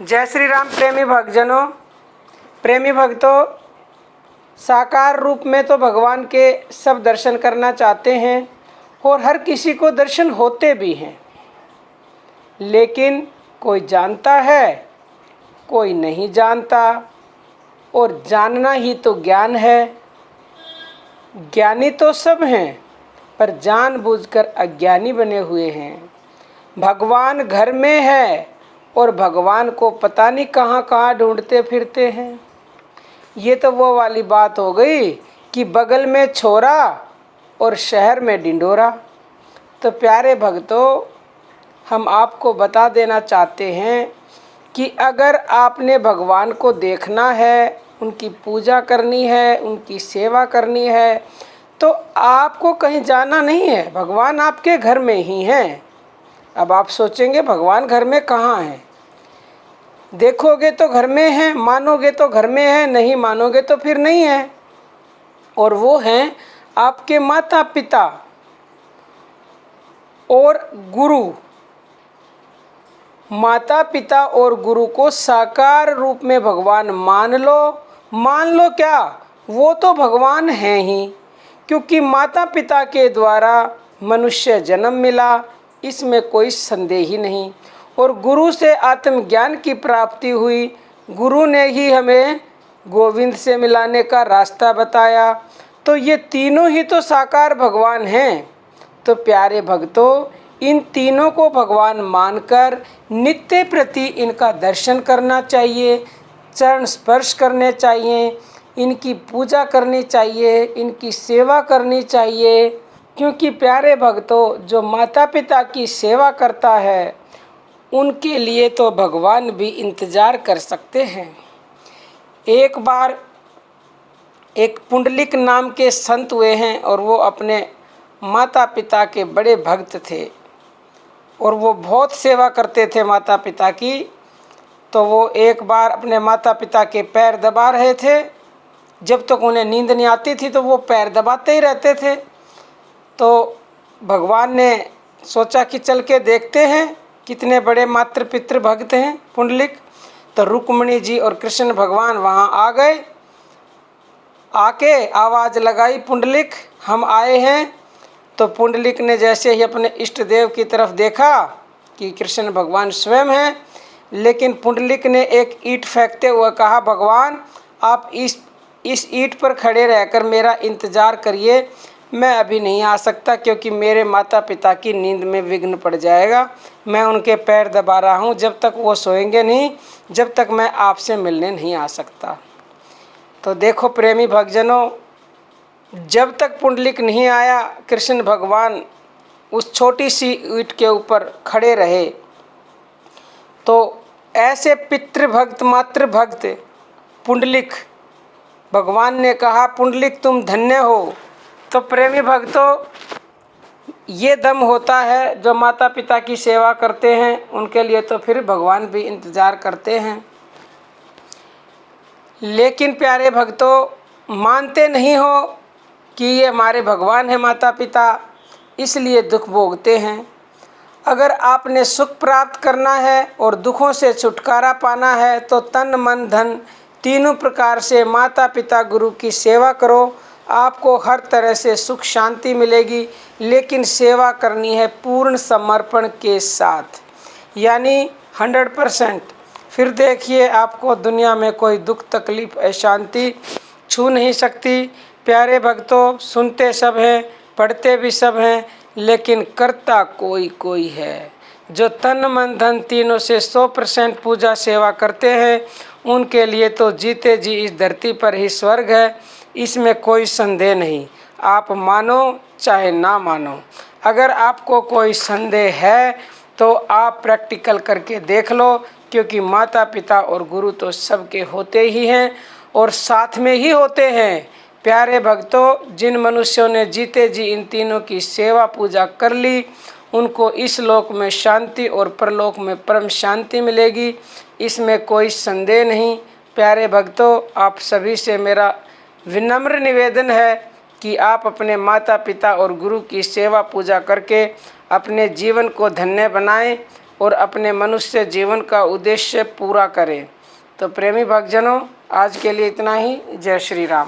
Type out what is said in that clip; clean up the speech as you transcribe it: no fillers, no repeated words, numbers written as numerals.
जय श्री राम प्रेमी भक्तजनों, प्रेमी भक्तों, साकार रूप में तो भगवान के सब दर्शन करना चाहते हैं और हर किसी को दर्शन होते भी हैं, लेकिन कोई जानता है, कोई नहीं जानता। और जानना ही तो ज्ञान है। ज्ञानी तो सब हैं, पर जानबूझकर अज्ञानी बने हुए हैं। भगवान घर में है और भगवान को पता नहीं कहाँ कहाँ ढूंढते फिरते हैं। ये तो वो वाली बात हो गई कि बगल में छोरा और शहर में डिंडोरा। तो प्यारे भक्तों, हम आपको बता देना चाहते हैं कि अगर आपने भगवान को देखना है, उनकी पूजा करनी है, उनकी सेवा करनी है, तो आपको कहीं जाना नहीं है, भगवान आपके घर में ही हैं। अब आप सोचेंगे भगवान घर में कहाँ हैं? देखोगे तो घर में हैं, मानोगे तो घर में है, नहीं मानोगे तो फिर नहीं है। और वो हैं आपके माता पिता और गुरु। माता पिता और गुरु को साकार रूप में भगवान मान लो क्या, वो तो भगवान हैं ही, क्योंकि माता पिता के द्वारा मनुष्य जन्म मिला, इसमें कोई संदेह ही नहीं। और गुरु से आत्मज्ञान की प्राप्ति हुई, गुरु ने ही हमें गोविंद से मिलाने का रास्ता बताया। तो ये तीनों ही तो साकार भगवान हैं। तो प्यारे भक्तों, इन तीनों को भगवान मानकर नित्य प्रति इनका दर्शन करना चाहिए, चरण स्पर्श करने चाहिए, इनकी पूजा करनी चाहिए, इनकी सेवा करनी चाहिए। क्योंकि प्यारे भक्तों, जो माता पिता की सेवा करता है उनके लिए तो भगवान भी इंतज़ार कर सकते हैं। एक बार एक पुंडलिक नाम के संत हुए हैं और वो अपने माता पिता के बड़े भक्त थे और वो बहुत सेवा करते थे माता पिता की। तो वो एक बार अपने माता पिता के पैर दबा रहे थे। जब तक उन्हें नींद नहीं आती थी तो वो पैर दबाते ही रहते थे। तो भगवान ने सोचा कि चल के देखते हैं कितने बड़े मातृ पितृ भक्त हैं पुंडलिक। तो रुक्मिणी जी और कृष्ण भगवान वहाँ आ गए। आके आवाज़ लगाई, पुंडलिक हम आए हैं। तो पुंडलिक ने जैसे ही अपने इष्ट देव की तरफ देखा कि कृष्ण भगवान स्वयं हैं, लेकिन पुंडलिक ने एक ईंट फेंकते हुए कहा, भगवान आप इस ईंट पर खड़े रहकर मेरा इंतज़ार करिए, मैं अभी नहीं आ सकता, क्योंकि मेरे माता पिता की नींद में विघ्न पड़ जाएगा। मैं उनके पैर दबा रहा हूँ, जब तक वो सोएंगे नहीं, जब तक मैं आपसे मिलने नहीं आ सकता। तो देखो प्रेमी भक्तजनों, जब तक पुंडलिक नहीं आया, कृष्ण भगवान उस छोटी सी ईंट के ऊपर खड़े रहे। तो ऐसे पितृभक्त मातृभक्त पुंडलिक, भगवान ने कहा, पुंडलिक तुम धन्य हो। तो प्रेमी भक्तों, ये दम होता है जो माता पिता की सेवा करते हैं, उनके लिए तो फिर भगवान भी इंतज़ार करते हैं। लेकिन प्यारे भक्तों, मानते नहीं हो कि ये हमारे भगवान हैं माता पिता, इसलिए दुख भोगते हैं। अगर आपने सुख प्राप्त करना है और दुखों से छुटकारा पाना है तो तन मन धन तीनों प्रकार से माता पिता गुरु की सेवा करो, आपको हर तरह से सुख शांति मिलेगी। लेकिन सेवा करनी है पूर्ण समर्पण के साथ, यानी 100%। फिर देखिए आपको दुनिया में कोई दुख तकलीफ अशांति छू नहीं सकती। प्यारे भक्तों, सुनते सब हैं, पढ़ते भी सब हैं, लेकिन करता कोई कोई है। जो तन मन धन तीनों से 100% पूजा सेवा करते हैं, उनके लिए तो जीते जी इस धरती पर ही स्वर्ग है, इसमें कोई संदेह नहीं। आप मानो चाहे ना मानो, अगर आपको कोई संदेह है तो आप प्रैक्टिकल करके देख लो, क्योंकि माता पिता और गुरु तो सबके होते ही हैं और साथ में ही होते हैं। प्यारे भक्तों, जिन मनुष्यों ने जीते जी इन तीनों की सेवा पूजा कर ली, उनको इस लोक में शांति और परलोक में परम शांति मिलेगी, इसमें कोई संदेह नहीं। प्यारे भक्तों, आप सभी से मेरा विनम्र निवेदन है कि आप अपने माता पिता और गुरु की सेवा पूजा करके अपने जीवन को धन्य बनाएं और अपने मनुष्य जीवन का उद्देश्य पूरा करें। तो प्रेमी भक्तजनों, आज के लिए इतना ही। जय श्री राम।